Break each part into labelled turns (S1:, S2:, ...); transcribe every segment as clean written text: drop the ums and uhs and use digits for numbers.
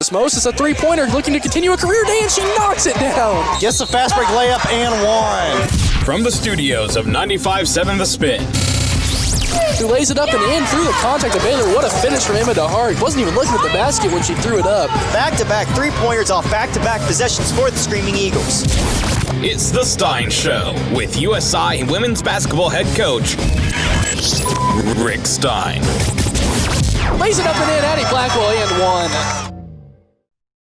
S1: Osmosis, a three-pointer, looking to continue a career day, and she knocks it down.
S2: Gets the fast break layup and one.
S3: From the studios of 95.7 The Spin.
S1: Who lays it up and in through the contact of Baylor. What a finish from Emma DeHart. Wasn't even looking at the basket when she threw it up.
S2: Back-to-back three-pointers off back-to-back possessions for the Screaming Eagles.
S3: It's The Stein Show with USI women's basketball head coach, Rick Stein.
S1: Lays it up and in, Addie Blackwell, and one.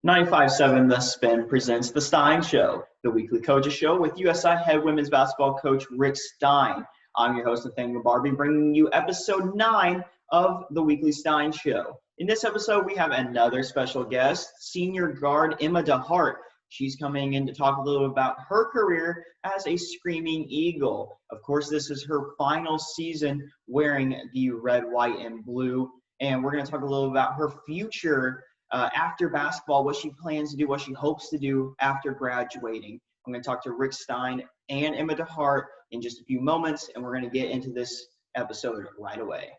S4: 95.7 The Spin presents The Stein Show, the weekly coaches show with USI head women's basketball coach Rick Stein. I'm your host, Nathaniel Barbie, bringing you episode 9 of the weekly Stein Show. In this episode, we have another special guest, senior guard Emma DeHart. She's coming in to talk a little about her career as a Screaming Eagle. Of course, this is her final season wearing the red, white, and blue. And we're going to talk a little about her future after basketball, what she plans to do, what she hopes to do after graduating. I'm going to talk to Rick Stein and Emma DeHart in just a few moments, and we're going to get into this episode right away.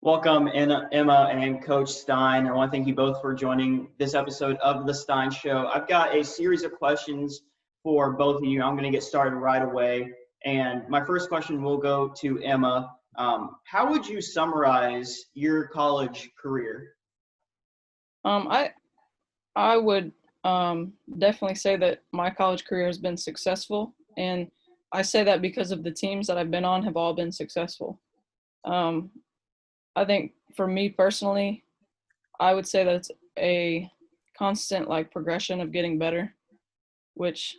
S4: Welcome, Emma and Coach Stein. I want to thank you both for joining this episode of The Stein Show. I've got a series of questions for both of you. I'm going to get started right away. And my first question will go to Emma. How would you summarize your college career?
S5: I would definitely say that my college career has been successful, and I say that because of the teams that I've been on have all been successful. I think for me personally, I would say that it's a constant progression of getting better, which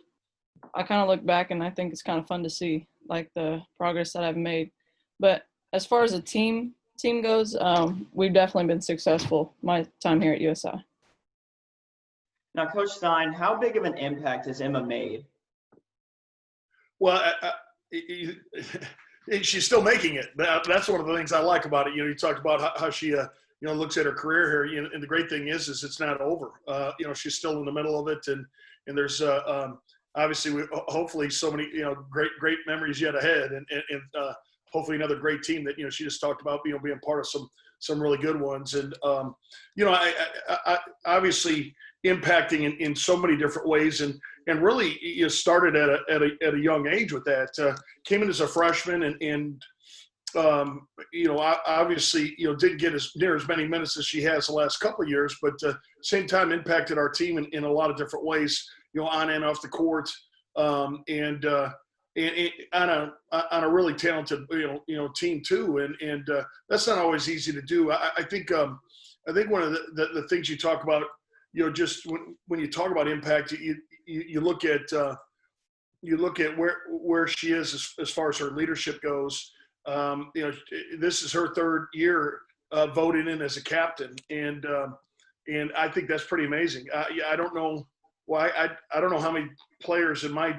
S5: I kind of look back and I think it's kind of fun to see the progress that I've made. But as far as a team goes, we've definitely been successful my time here at USI.
S4: Now, Coach Stein, how big of an impact has Emma made?
S6: Well, she's still making it. That's one of the things I like about it. You talked about how she, looks at her career here. And the great thing is it's not over. She's still in the middle of it, and there's obviously hopefully so many great memories yet ahead, and hopefully another great team that she just talked about being part of some really good ones. And I obviously impacting in so many different ways, and really started at a young age with that. Came in as a freshman and obviously didn't get near as many minutes as she has the last couple of years, but same time impacted our team in a lot of different ways, on and off the court, and on a really talented team too, and that's not always easy to do. I think one of the things you talk about, just when you talk about impact, you look at where she is as far as her leadership goes. This is her third year voted in as a captain, and I think that's pretty amazing. I don't know why. I don't know how many players in my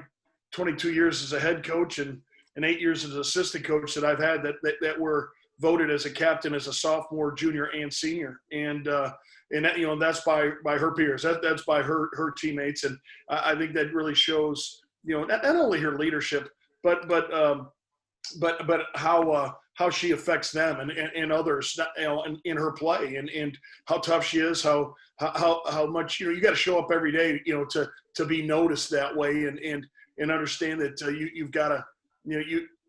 S6: 22 years as a head coach and 8 years as an assistant coach that I've had that were voted as a captain as a sophomore, junior, and senior, and that, that's by her peers. That's by her teammates, and I think that really shows not only her leadership, but how she affects them and others in her play, and how tough she is, how much you got to show up every day to be noticed that way, and understand that you've got to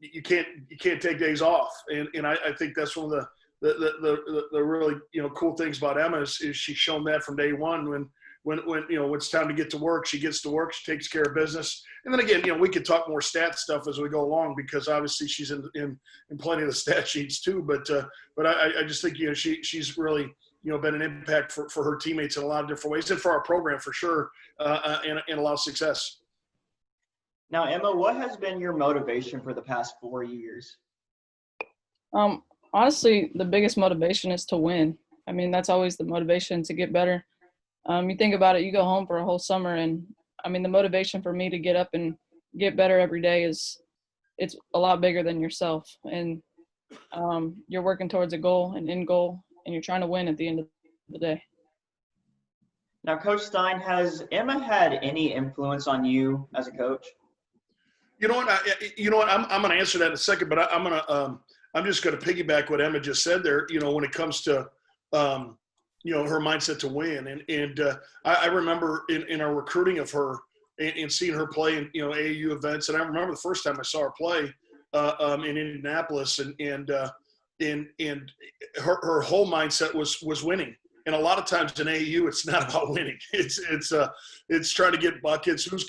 S6: you can't take days off, and I think that's one of the really cool things about Emma is she's shown that from day one. When it's time to get to work, she gets to work, she takes care of business. And then again, we could talk more stat stuff as we go along, because obviously she's in plenty of the stat sheets too. But I just think she's really been an impact for her teammates in a lot of different ways, and for our program for sure, and a lot of success.
S4: Now, Emma, what has been your motivation for the past 4 years?
S5: Honestly, the biggest motivation is to win. I mean, that's always the motivation, to get better. You think about it, you go home for a whole summer, and I mean, the motivation for me to get up and get better every day it's a lot bigger than yourself. And you're working towards a goal, an end goal, and you're trying to win at the end of the day.
S4: Now, Coach Stein, has Emma had any influence on you as a coach?
S6: You know what? I'm going to answer that in a second, but I'm just going to piggyback what Emma just said there. When it comes to her mindset to win. And I remember in our recruiting of her and seeing her play in, AAU events. And I remember the first time I saw her play in Indianapolis, and her whole mindset was winning. And a lot of times in AAU, it's not about winning. It's trying to get buckets. Who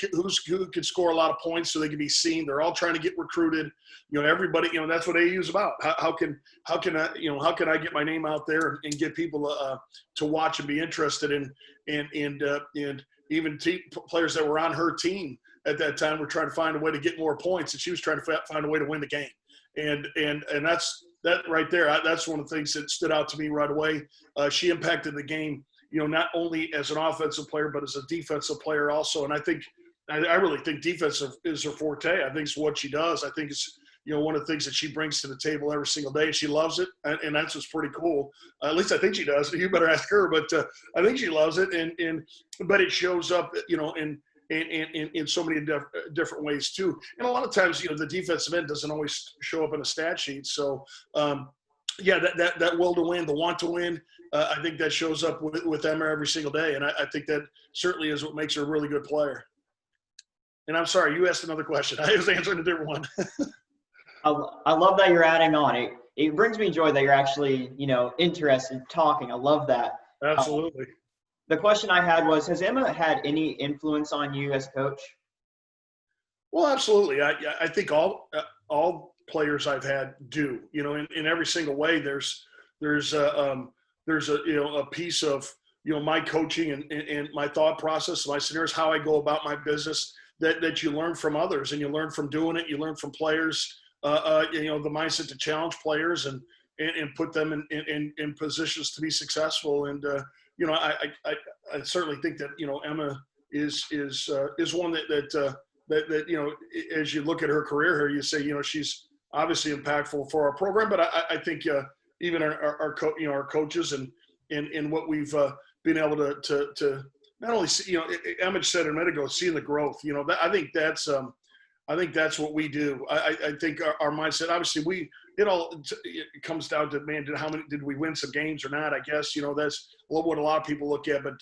S6: can score a lot of points so they can be seen. They're all trying to get recruited. Everybody. That's what AAU is about. How can I get my name out there and get people to watch and be interested in, and even players that were on her team at that time were trying to find a way to get more points, and she was trying to find a way to win the game. And that right there, that's one of the things that stood out to me right away. She impacted the game, not only as an offensive player, but as a defensive player also. And I really think defensive is her forte. I think it's what she does. I think it's, one of the things that she brings to the table every single day, and she loves it. And that's what's pretty cool. At least I think she does. You better ask her, but I think she loves it. But it shows up, in so many different ways too. And a lot of times, the defensive end doesn't always show up in a stat sheet. So, that will to win, the want to win, I think that shows up with Emma every single day. And I think that certainly is what makes her a really good player. And I'm sorry, you asked another question. I was answering a different one.
S4: I love that you're adding on. It brings me joy that you're actually, interested in talking. I love that.
S6: Absolutely.
S4: The question I had was, has Emma had any influence on you as a coach?
S6: Well, absolutely. I think all players I've had do. In every single way. There's a piece of my coaching and my thought process, my scenarios, how I go about my business that you learn from others, and you learn from doing it. You learn from players. The mindset to challenge players and put them in positions to be successful. And I certainly think that Emma is one that as you look at her career here, you say she's obviously impactful for our program, but I think even our coaches and what we've been able to not only see, Emma said a minute ago, seeing the growth. I think that's what we do. I think our mindset, obviously, it comes down to, man, did we win some games or not? I guess, that's what a lot of people look at, but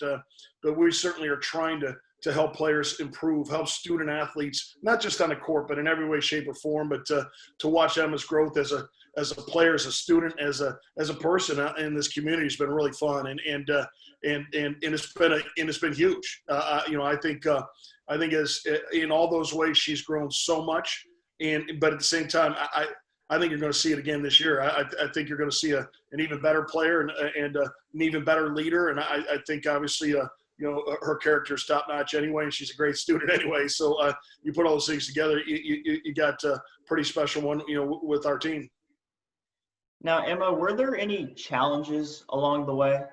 S6: we certainly are trying to help players improve, help student athletes, not just on the court, but in every way, shape, or form. But to watch Emma's growth as a player, as a student, as a person in this community has been really fun, and it's been huge. I think as in all those ways she's grown so much, but at the same time, I think you're going to see it again this year. I think you're going to see an even better player and an even better leader, and I think obviously her character is top notch anyway, and she's a great student anyway. So you put all those things together, you got a pretty special one, with our team.
S4: Now, Emma, were there any challenges along the way?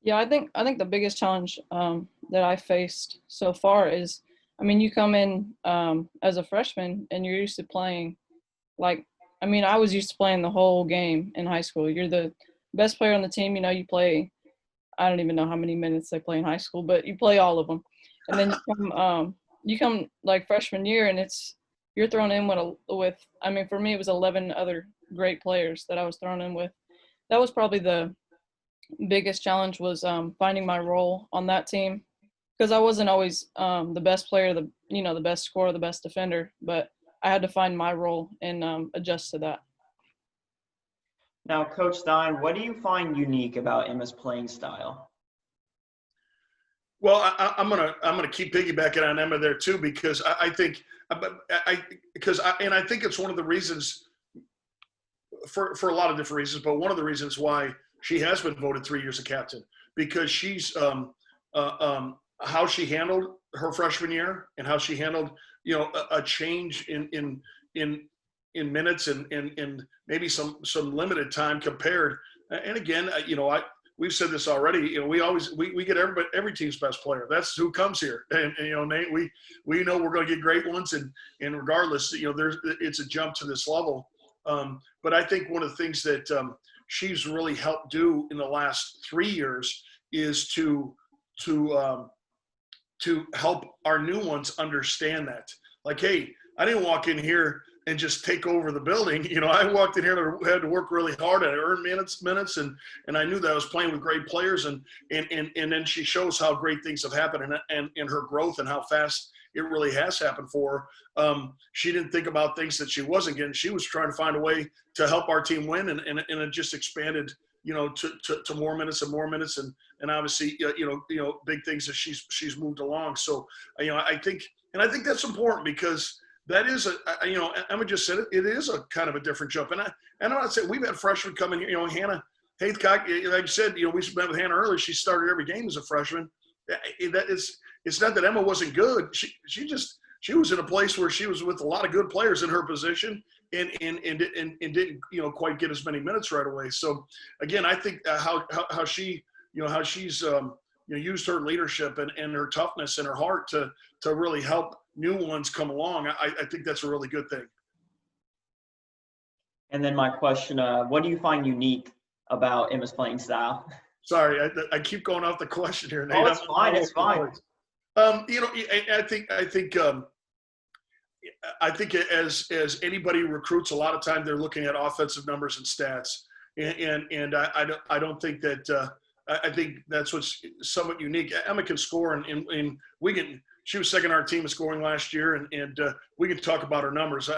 S5: Yeah, I think the biggest challenge that I faced so far is, you come in as a freshman and you're used to playing, I was used to playing the whole game in high school. You're the best player on the team. You play, I don't even know how many minutes they play in high school, but you play all of them. And then you come like freshman year, and you're thrown in with for me, it was 11 other great players that I was thrown in with. That was probably the biggest challenge, was finding my role on that team, because I wasn't always the best player, the best scorer, the best defender, but I had to find my role and adjust to that.
S4: Now, Coach Stein, what do you find unique about Emma's playing style?
S6: Well, I'm gonna keep piggybacking on Emma there too, because I think it's one of the reasons, for a lot of different reasons, but one of the reasons why she has been voted 3 years a captain, because she's how she handled her freshman year and how she handled a change in minutes and maybe some limited time compared. And again, we've said this already. We get every team's best player. That's who comes here. And Nate, we know we're going to get great ones, and regardless, it's a jump to this level. But I think one of the things that she's really helped do in the last 3 years is to help our new ones understand that. Like, hey, I didn't walk in here and just take over the building. I walked in here and had to work really hard and I earned minutes, and I knew that I was playing with great players, and then she shows how great things have happened and in her growth and how fast it really has happened for her. She didn't think about things that she wasn't getting. She was trying to find a way to help our team win, and it just expanded, to more minutes and more minutes, and obviously, big things that she's moved along. So, I think that's important because that is Emma just said it is a kind of a different jump. And I'm not saying we've had freshmen come in here, Hannah Haithcock, like you said, we met with Hannah earlier. She started every game as a freshman. It's not that Emma wasn't good. She was in a place where she was with a lot of good players in her position and didn't, quite get as many minutes right away. So again, I think how she's used her leadership and her toughness and her heart to really help new ones come along. I think that's a really good thing.
S4: And then my question, what do you find unique about Emma's playing style?
S6: Sorry, I keep going off the question here, Nate.
S4: Oh, it's fine. It's fine.
S6: I think as anybody recruits, a lot of time they're looking at offensive numbers and stats, and I don't think that I think that's what's somewhat unique. Emma can score, and we can. She was second on our team in scoring last year, and we can talk about her numbers.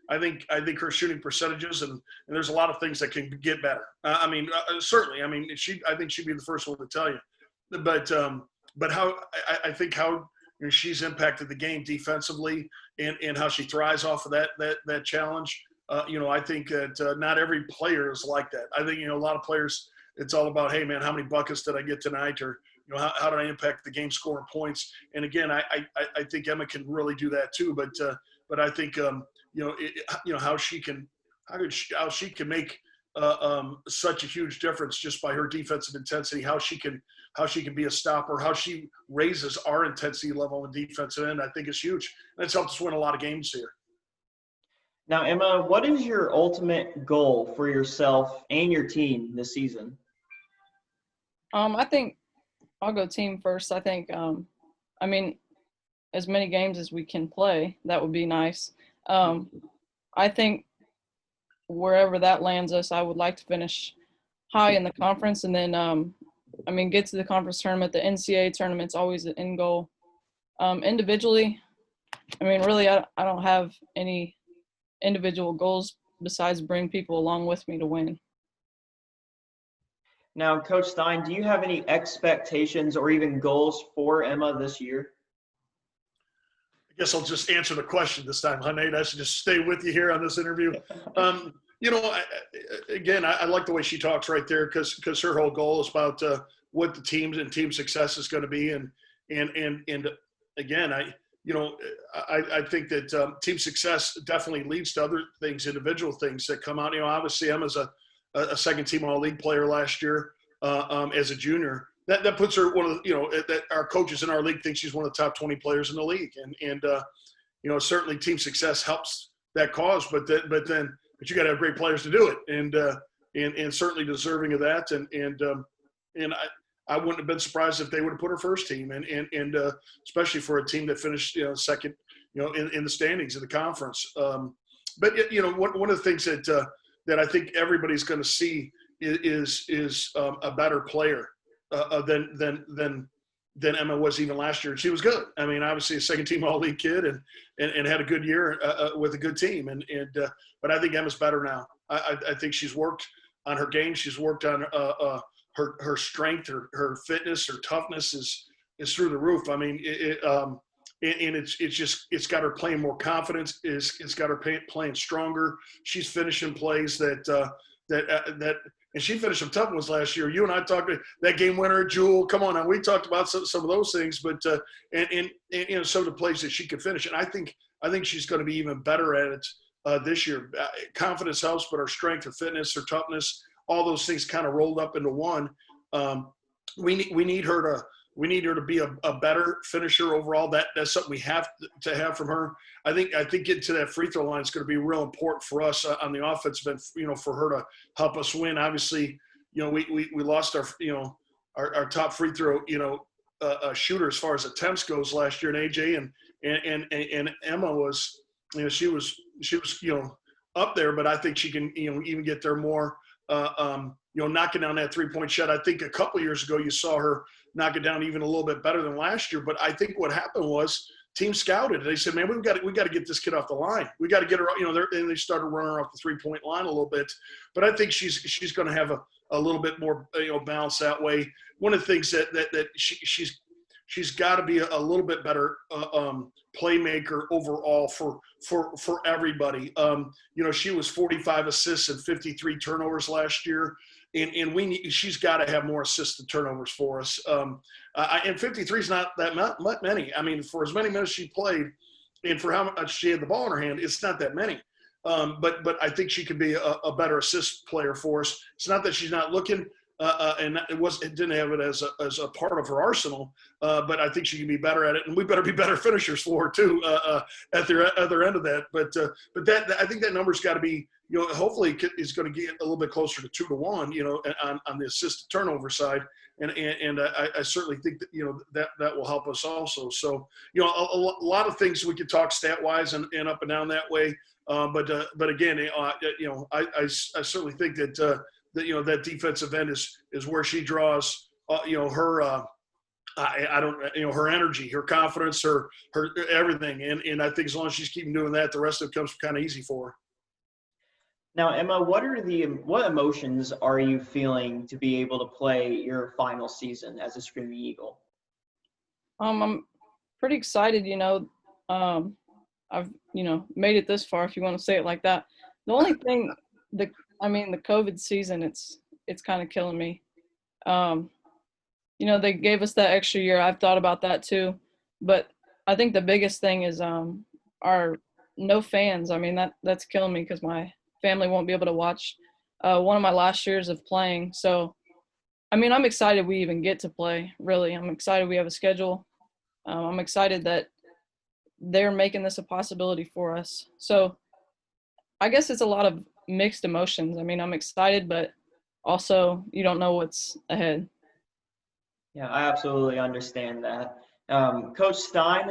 S6: I think her shooting percentages, and there's a lot of things that can get better. Certainly. I think she'd be the first one to tell you. But how I think how she's impacted the game defensively, and how she thrives off of that challenge. I think that not every player is like that. I think a lot of players, it's all about, hey man, how many buckets did I get tonight, or how did I impact the game, scoring points? And again, I think Emma can really do that too. But I think how she can make such a huge difference just by her defensive intensity. How she can be a stopper. How she raises our intensity level on the defensive end. I think is huge. And it's helped us win a lot of games here.
S4: Now, Emma, what is your ultimate goal for yourself and your team this season?
S5: I think I'll go team first. I think, as many games as we can play, that would be nice. I think wherever that lands us, I would like to finish high in the conference, and then, get to the conference tournament. The NCAA tournament's always an end goal. Individually, really, I don't have any individual goals besides bring people along with me to win.
S4: Now, Coach Stein, do you have any expectations or even goals for Emma this year?
S6: I guess I'll just answer the question this time, huh, Nate? I should just stay with you here on this interview. I like the way she talks right there because her whole goal is about what the teams and team success is going to be. And again, I think that team success definitely leads to other things, individual things that come out. Obviously Emma's a second team All-League player last year as a junior. That puts her one of the, that our coaches in our league think she's one of the top 20 players in the league. And certainly team success helps that cause, but you got to have great players to do it. And certainly deserving of that. And I wouldn't have been surprised if they would have put her first team, and especially for a team that finished second, in the standings of the conference. But one of the things that I think everybody's going to see is a better player than Emma was even last year. She was good. Obviously a second team All-League kid and had a good year with a good team. But I think Emma's better now. I think she's worked on her game. She's worked on her strength, her fitness, her toughness is through the roof. It's got her playing more confidence. It's got her playing stronger. She's finishing plays and she finished some tough ones last year. You and I talked that game winner, Jewel. Come on, now we talked about some of those things, but and some of the plays that she could finish. And I think she's going to be even better at it this year. Confidence helps, but her strength, her fitness, her toughness, all those things kind of rolled up into one. We need her to be a better finisher overall. That's something we have to have from her. I think getting to that free throw line is going to be real important for us on the offensive end, for her to help us win. Obviously, we lost our top free throw, shooter as far as attempts goes last year, and AJ and Emma was, she was up there, but I think she can, even get there more, knocking down that 3-point shot. I think a couple years ago you saw her knock it down even a little bit better than last year. But I think what happened was team scouted. They said, man, we got to get this kid off the line. We got to get her, and they started running her off the 3-point line a little bit. But I think she's going to have a little bit more, balance that way. One of the things that she's got to be a little bit better playmaker overall for everybody. She was 45 assists and 53 turnovers last year, and she's got to have more assists and turnovers for us. And 53 is not that many. I mean, for as many minutes she played, and for how much she had the ball in her hand, it's not that many. But I think she could be a better assist player for us. It's not that she's not looking. And it didn't have it as a part of her arsenal, but I think she can be better at it, and we better be better finishers for her too at the other end of that. But that I think that number's got to be, hopefully is going to get a little bit closer to 2 to 1, on the assist to turnover side, and I certainly think that that will help us also. So a lot of things we could talk stat wise and up and down that way, but again, I certainly think that. That defensive end is where she draws, her, her energy, her confidence, her everything. And I think as long as she's keeping doing that, the rest of it comes kind of easy for her.
S4: Now, Emma, what emotions are you feeling to be able to play your final season as a Screaming Eagle?
S5: I'm pretty excited, I've, made it this far, if you want to say it like that. The only thing, the COVID season, it's kind of killing me. They gave us that extra year. I've thought about that too. But I think the biggest thing is our no fans. I mean, that's killing me because my family won't be able to watch one of my last years of playing. So, I'm excited we even get to play, really. I'm excited we have a schedule. I'm excited that they're making this a possibility for us. So I guess it's a lot of mixed emotions. I'm excited, but also you don't know what's ahead.
S4: Yeah, I absolutely understand that. Coach Stein,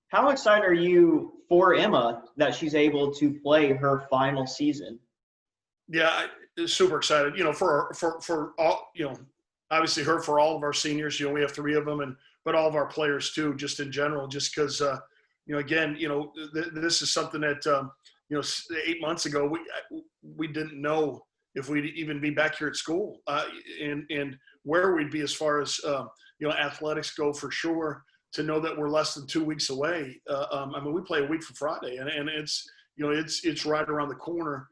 S4: how excited are you for Emma that she's able to play her final season?
S6: Yeah, super excited. For all, obviously her, for all of our seniors. We have 3 of them, but all of our players too, just in general. Just because, again, this is something that 8 months ago we didn't know if we'd even be back here at school, and where we'd be as far as athletics go, for sure. To know that we're less than 2 weeks away. We play a week from Friday, and it's right around the corner.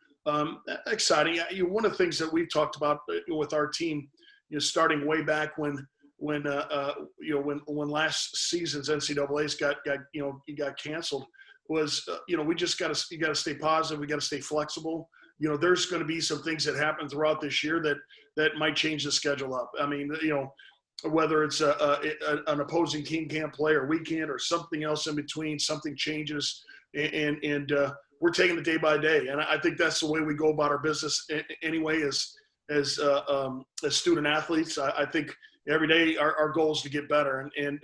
S6: Exciting. One of the things that we've talked about with our team, starting way back when last season's NCAA's got canceled, was we just got to stay positive. We got to stay flexible. There's going to be some things that happen throughout this year that might change the schedule up. Whether it's an opposing team can't play, or we can't, or something else in between, something changes, and we're taking it day by day. And I think that's the way we go about our business anyway, as student athletes. I think every day our goal is to get better, and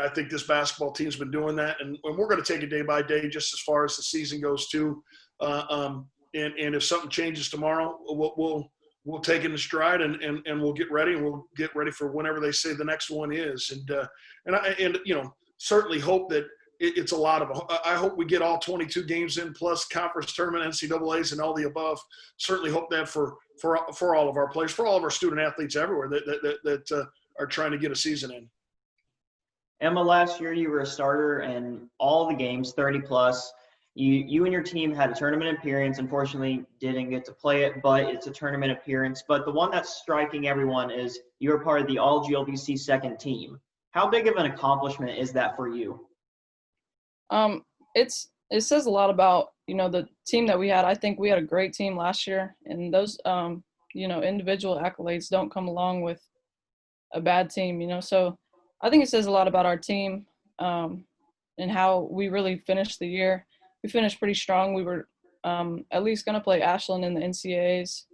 S6: I think this basketball team's been doing that, and we're going to take it day by day, just as far as the season goes too. And if something changes tomorrow, we'll take it in stride, and we'll get ready, and we'll get ready for whenever they say the next one is. And I certainly hope that it's a lot of. I hope we get all 22 games in, plus conference tournament, NCAA's, and all the above. Certainly hope that for all of our players, for all of our student athletes everywhere that are trying to get a season in.
S4: Emma, last year you were a starter in all the games, 30+. You and your team had a tournament appearance. Unfortunately, didn't get to play it, but it's a tournament appearance. But the one that's striking everyone is you're part of the All-GLVC second team. How big of an accomplishment is that for you?
S5: It says a lot about, the team that we had. I think we had a great team last year, and those, individual accolades don't come along with a bad team, So I think it says a lot about our team, and how we really finished the year. We finished pretty strong. We were at least going to play Ashland in the NCAAs.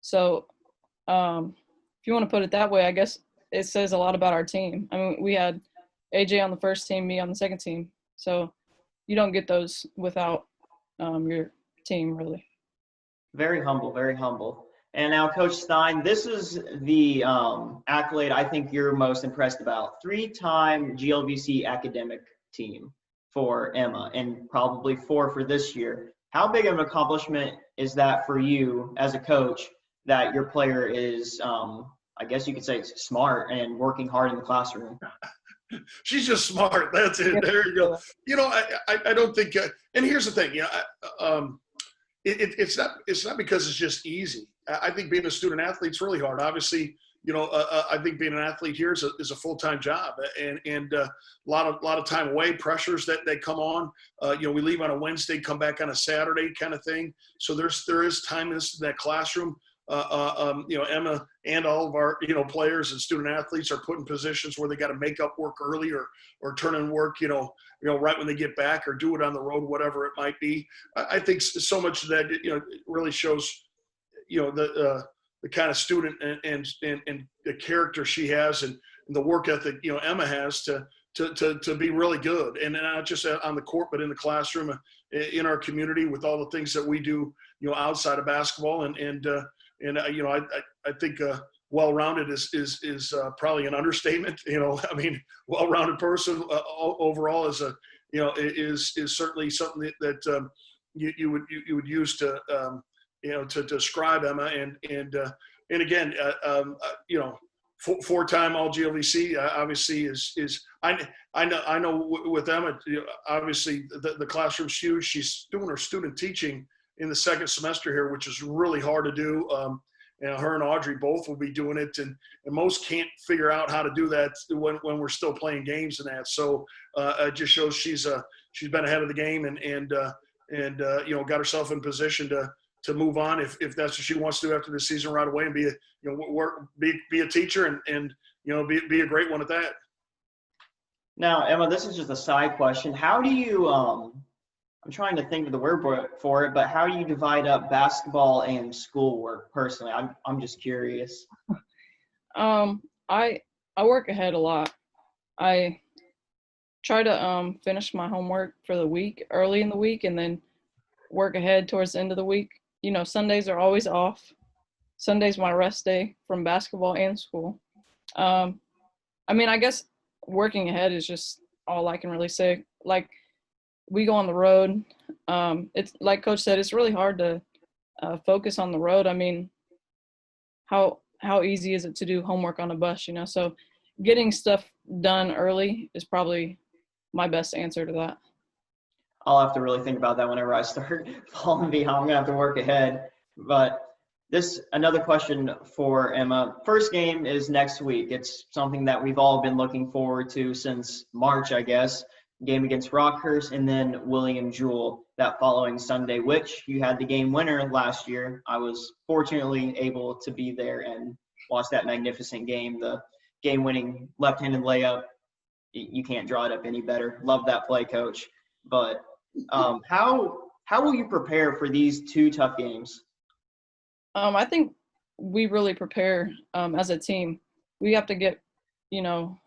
S5: So if you want to put it that way, I guess it says a lot about our team. We had AJ on the first team, me on the second team. So you don't get those without your team, really.
S4: Very humble, very humble. And now, Coach Stein, this is the accolade I think you're most impressed about. 3-time GLVC academic team for Emma, and probably 4 for this year. How big of an accomplishment is that for you as a coach, that your player is, I guess you could say, smart and working hard in the classroom?
S6: She's just smart. That's it. There you go. You know, I don't think. And here's the thing. You know, it's not because it's just easy. I think being a student athlete is really hard. Obviously, you know, I think being an athlete here is a full-time job, and a lot of time away, pressures that come on. You know, we leave on a Wednesday, come back on a Saturday, kind of thing. So there is time in that classroom. You know, Emma and all of our, you know, players and student athletes are put in positions where they got to make up work early or turn in work, you know, right when they get back, or do it on the road, whatever it might be. I think so much of that, you know, really shows, you know, the kind of student and the character she has, and the work ethic, you know, Emma has to be really good, and not just on the court, but in the classroom, in our community, with all the things that we do, you know, outside of basketball, and you know, I think well-rounded is probably an understatement. You know, I mean, well-rounded person overall is you know, is certainly something that you would use to you know, to describe Emma, and again, you know, 4-time all GLVC obviously is I know with Emma, you know, obviously the classroom's huge. She's doing her student teaching in the second semester here, which is really hard to do. You know, her and Audrey both will be doing it, and most can't figure out how to do that when we're still playing games and that. So it just shows she's been ahead of the game, and you know, got herself in position to move on if that's what she wants to do after the season right away, and be a, you know, be a teacher, and you know, be a great one at that.
S4: Now, Emma, this is just a side question. How do you I'm trying to think of the word for it, but how do you divide up basketball and schoolwork personally? I'm just curious.
S5: I work ahead a lot. I try to finish my homework for the week early in the week, and then work ahead towards the end of the week. You know, Sundays are always off. Sunday's my rest day from basketball and school. I mean, I guess working ahead is just all I can really say. Like, we go on the road. It's like Coach said, it's really hard to focus on the road. I mean, how easy is it to do homework on a bus, you know? So getting stuff done early is probably my best answer to that.
S4: I'll have to really think about that whenever I start falling behind. I'm gonna have to work ahead. But another question for Emma. First game is next week. It's something that we've all been looking forward to since March, I guess. Game against Rockhurst, and then William Jewell that following Sunday, which you had the game winner last year. I was fortunately able to be there and watch that magnificent game. The game-winning left-handed layup, you can't draw it up any better. Love that play, Coach. But how will you prepare for these 2 tough games?
S5: I think we really prepare as a team. We have to get, you know,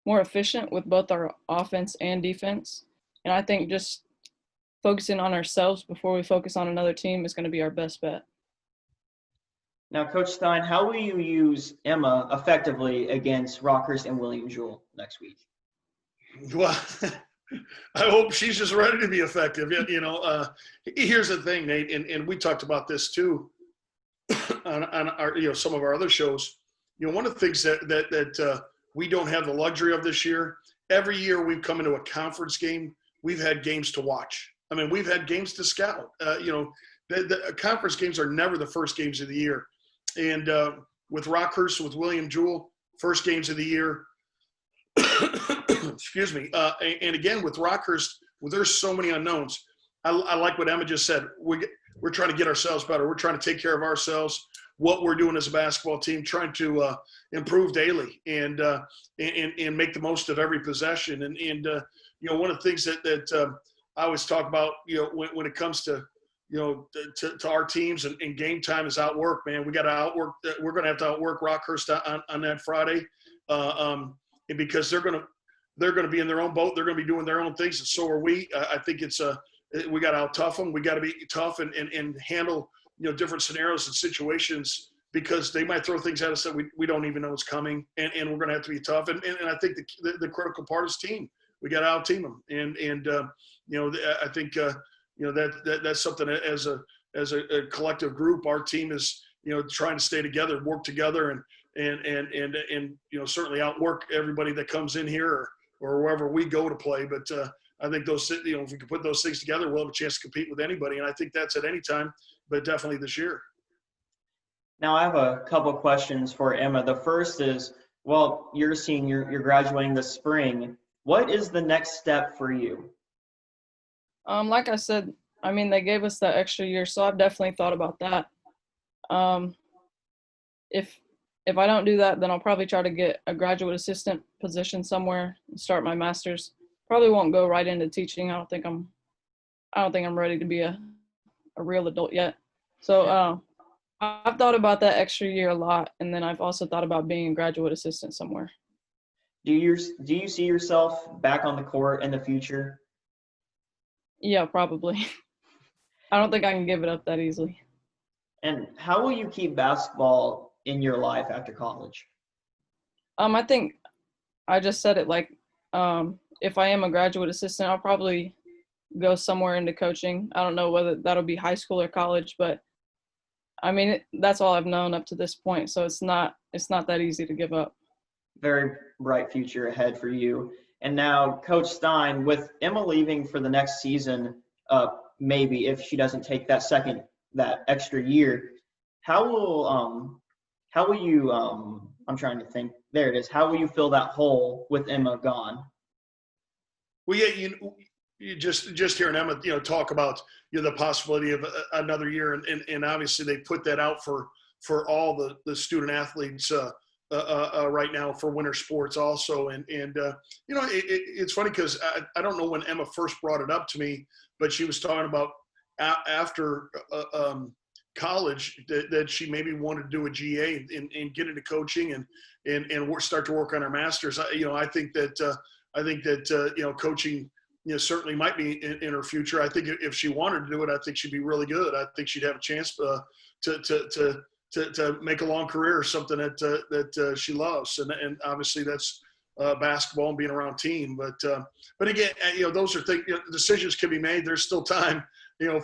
S5: more efficient with both our offense and defense. And I think just focusing on ourselves before we focus on another team is going to be our best bet.
S4: Now, Coach Stein, how will you use Emma effectively against Rockhurst and William Jewell next week?
S6: Well, I hope she's just ready to be effective. You know, here's the thing, Nate, and we talked about this too on our, you know, some of our other shows. You know, one of the things that we don't have the luxury of this year. Every year we've come into a conference game, we've had games to watch. I mean, we've had games to scout. You know, the conference games are never the first games of the year. And with Rockhurst, with William Jewell, first games of the year. Excuse me. And again, with Rockhurst, there's so many unknowns. I like what Emma just said. We're trying to get ourselves better. We're trying to take care of ourselves. What we're doing as a basketball team, trying to improve daily and make the most of every possession. And you know, one of the things that I always talk about, you know, when it comes to, you know, to our teams and game time is outwork, man. We got to outwork. We're going to have to outwork Rockhurst on that Friday, and because they're going to be in their own boat. They're going to be doing their own things, and so are we. I think it's we got to out-tough them. We got to be tough and handle, different scenarios and situations, because they might throw things at us that we don't even know is coming, and we're going to have to be tough. And I think the critical part is team. We got to out-team them. I think, that's something as a collective group, our team is, trying to stay together, work together, and certainly outwork everybody that comes in here or wherever we go to play. But I think those, if we can put those things together, we'll have a chance to compete with anybody. And I think that's at any time, but definitely this year.
S4: Now I have a couple questions for Emma. The first is, well, you're a senior, you're graduating this spring. What is the next step for you?
S5: Like I said, I mean, they gave us that extra year, so I've definitely thought about that. If I don't do that, then I'll probably try to get a graduate assistant position somewhere and start my master's. Probably won't go right into teaching. I don't think I'm ready to be a real adult yet. So I've thought about that extra year a lot, and then I've also thought about being a graduate assistant somewhere.
S4: Do you see yourself back on the court in the future?
S5: Yeah, probably. I don't think I can give it up that easily.
S4: And how will you keep basketball in your life after college?
S5: I think I just said it, like, if I am a graduate assistant, I'll probably go somewhere into coaching. I don't know whether that'll be high school or college, but I mean, that's all I've known up to this point. So it's not that easy to give up.
S4: Very bright future ahead for you. And now, Coach Stein, with Emma leaving for the next season, maybe if she doesn't take that extra year, how will you I'm trying to think. There it is. How will you fill that hole with Emma gone?
S6: Well, yeah, you just hearing Emma, talk about the possibility of another year, and obviously they put that out for all the student athletes right now for winter sports also, and it's funny because I don't know when Emma first brought it up to me, but she was talking about after college that she maybe wanted to do a GA and get into coaching and start to work on her master's. I think that coaching certainly might be in her future. I think if she wanted to do it, I think she'd be really good. I think she'd have a chance to make a long career or something that she loves, and obviously that's basketball and being around team. But again, those are things. Decisions can be made. There's still time,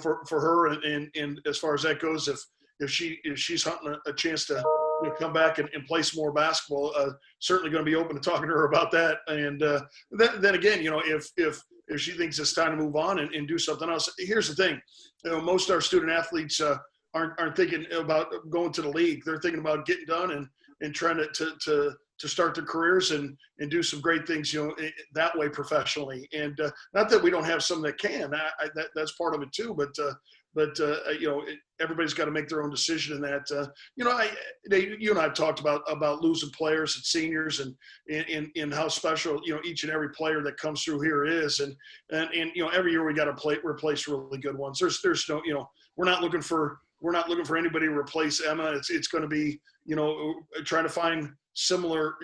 S6: for her, and as far as that goes, if she's hunting a chance to come back and play some more basketball, certainly going to be open to talking to her about that. And then again, if she thinks it's time to move on and do something else. Here's the thing, most of our student athletes aren't thinking about going to the league. They're thinking about getting done and trying to start their careers and do some great things, that way professionally. And not that we don't have some that can. That's part of it too. But everybody's got to make their own decision in that. You and I have talked about losing players and seniors and how special each and every player that comes through here is, and every year we got to replace really good ones. There's no we're not looking for anybody to replace Emma. It's going to be trying to find similar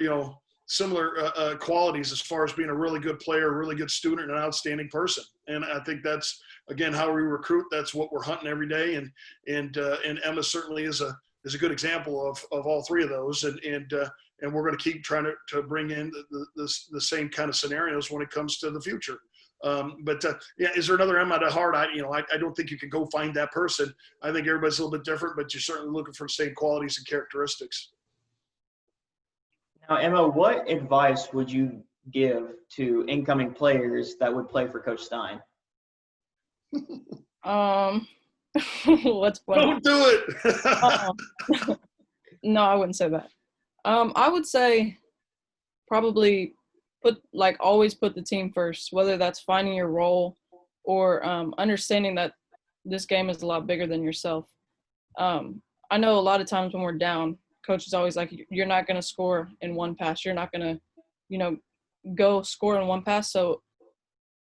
S6: qualities as far as being a really good player, a really good student, and an outstanding person. And I think that's, again, how we recruit. That's what we're hunting every day. And Emma certainly is a good example of all three of those. And we're going to keep trying to bring in the same kind of scenarios when it comes to the future. Is there another Emma DeHart? I don't think you can go find that person. I think everybody's a little bit different, but you're certainly looking for the same qualities and characteristics.
S4: Now, Emma, what advice would you give to incoming players that would play for Coach Stein?
S5: What's funny?
S6: Don't do it.
S5: No, I wouldn't say that. I would say probably always put the team first, whether that's finding your role or understanding that this game is a lot bigger than yourself. I know a lot of times when we're down, coach is always like, you're not going to score in one pass. You're not going to, go score in one pass. So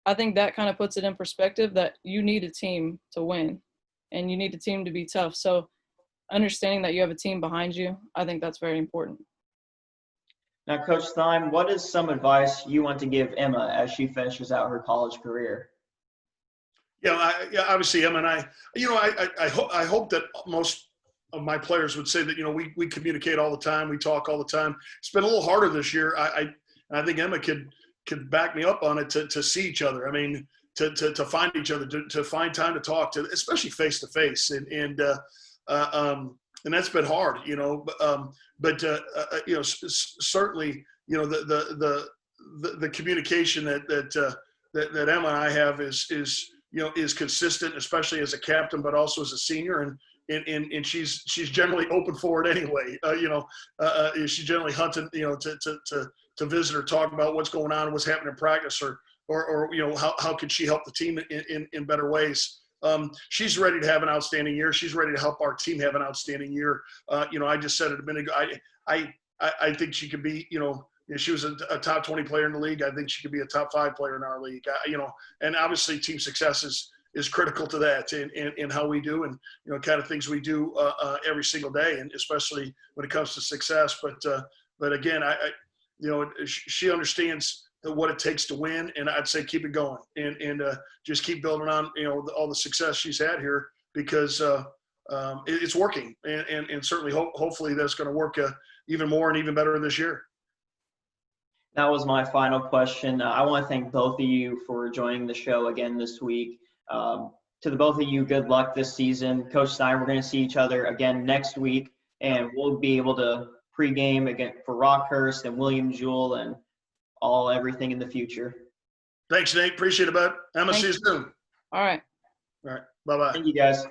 S5: I think that kind of puts it in perspective that you need a team to win and you need a team to be tough. So understanding that you have a team behind you, I think that's very important.
S4: Now, Coach Stein, what is some advice you want to give Emma as she finishes out her college career?
S6: Yeah, obviously Emma and I, I hope that most of my players would say that, we communicate all the time. We talk all the time. It's been a little harder this year. I think Emma could back me up on it to see each other. I mean, to find each other, to find time to talk to, especially face to face. And that's been hard, certainly, the communication that Emma and I have is consistent, especially as a captain, but also as a senior. And she's generally open for it anyway. She's generally hunting, to visit or talk about what's going on, what's happening in practice, or how can she help the team in better ways. She's ready to have an outstanding year. She's ready to help our team have an outstanding year. I just said it a minute ago. I think she could be, she was a top 20 player in the league. I think she could be a top 5 player in our league. And obviously team success is critical to that and how we do and, kind of things we do every single day, and especially when it comes to success. But again, she understands what it takes to win, and I'd say keep it going and just keep building on, all the success she's had here, because it's working, and certainly hopefully that's going to work even more and even better this year.
S4: That was my final question. I want to thank both of you for joining the show again this week. To the both of you, good luck this season. Coach Stein, we're going to see each other again next week, and we'll be able to pregame again for Rockhurst and William Jewell and everything in the future.
S6: Thanks, Nate. Appreciate it, bud. Emma, see you soon.
S5: All right.
S6: All right. Bye-bye.
S4: Thank you, guys.